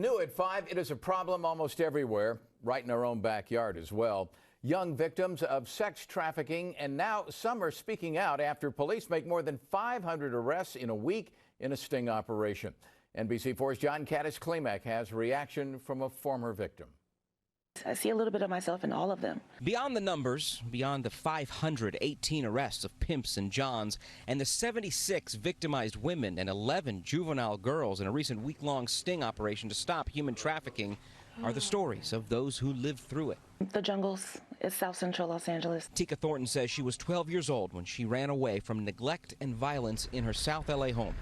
New at 5, it is a problem almost everywhere, right in our own backyard as well. Young victims of sex trafficking, and now some are speaking out after police make more than 500 arrests in a week in a sting operation. NBC4's Cádiz Klemack has reaction from a former victim. I see a little bit of myself in all of them. Beyond the numbers, beyond the 518 arrests of pimps and johns, and the 76 victimized women and 11 juvenile girls in a recent week-long sting operation to stop human trafficking, are the stories of those who lived through it. The jungles is South Central Los Angeles. Tika Thornton says she was 12 years old when she ran away from neglect and violence in her South LA home.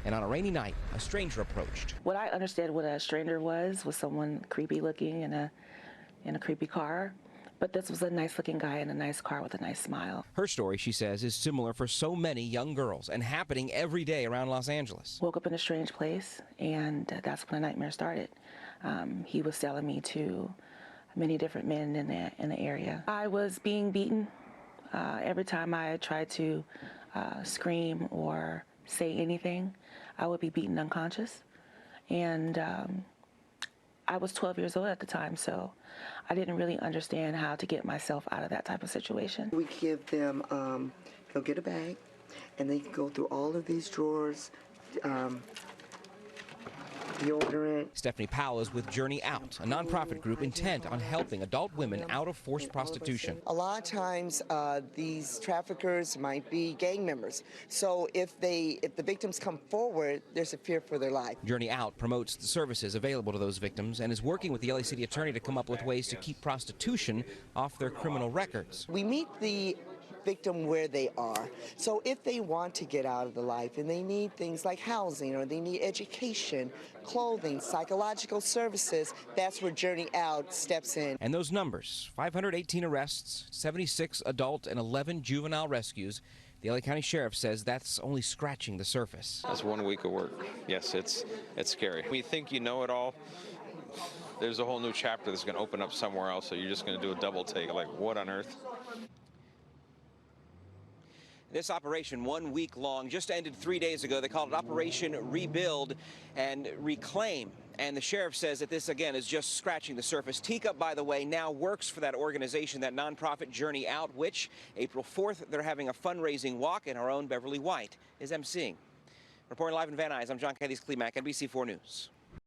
And on a rainy night, a stranger approached. What I understood what a stranger was someone creepy looking in a creepy car. But this was a nice looking guy in a nice car with a nice smile. Her story, she says, is similar for so many young girls and happening every day around Los Angeles. Woke up in a strange place, and that's when the nightmare started. He was selling me to many different men in the area. I was being beaten every time I tried to scream or say anything. I would be beaten unconscious, and I was 12 years old at the time, so I didn't really understand how to get myself out of that type of situation. We give them, they'll get a bag, and they can go through all of these drawers, deodorant. Stephanie Powell is with Journey Out, a nonprofit group intent on helping adult women out of forced prostitution. A lot of times, these traffickers might be gang members. So if the victims come forward, there's a fear for their life. Journey Out promotes the services available to those victims and is working with the LA City Attorney to come up with ways to keep prostitution off their criminal records. We meet the victim where they are. So if they want to get out of the life and they need things like housing or they need education, clothing, psychological services, that's where Journey Out steps in. And those numbers, 518 arrests, 76 adult and 11 juvenile rescues. The LA County Sheriff says that's only scratching the surface. That's 1 week of work. Yes, it's scary. When you think you know it all, there's a whole new chapter that's going to open up somewhere else, so you're just going to do a double take, like what on earth? This operation, 1 week long, just ended 3 days ago. They called it Operation Rebuild and Reclaim. And the sheriff says that this, again, is just scratching the surface. Tika, by the way, now works for that organization, that nonprofit Journey Out, which April 4th, they're having a fundraising walk, and our own Beverly White is emceeing. Reporting live in Van Nuys, I'm Cádiz Klemack, NBC4 News.